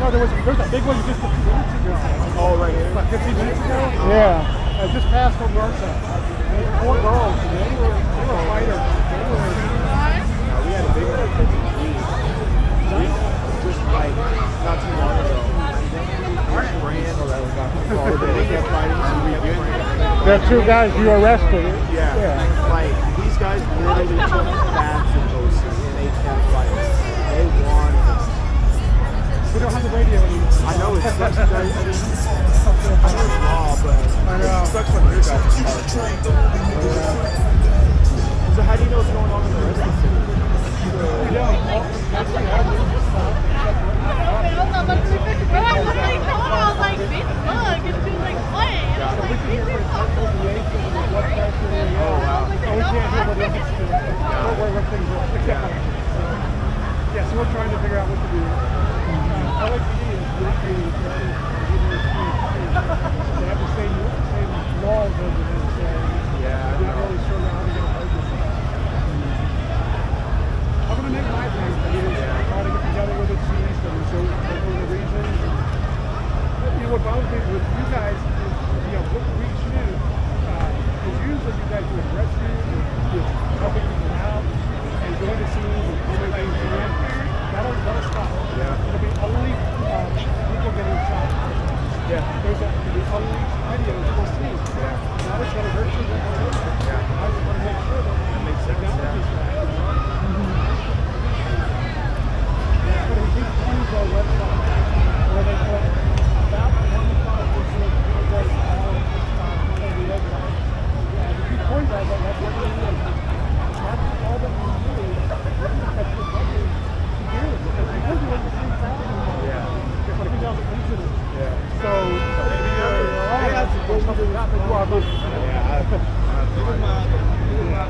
No, there was a big one just a few minutes ago. Oh, right here. About 15 minutes ago? Yeah. I just passed from Martha. 4 girls, and they were fighters. No, we had a big one at 53. Just like not too long ago. Our brand or that was not called it. They kept fighting, so we The two guys you arrested. yeah. Like these guys literally took bats and those and they kept fighting. They won. We don't have the radio anymore. I know it sucks, you guys. I know it's raw, but it sucks on your guys' part. So how do you know what's going on in the rest of the city? We don't.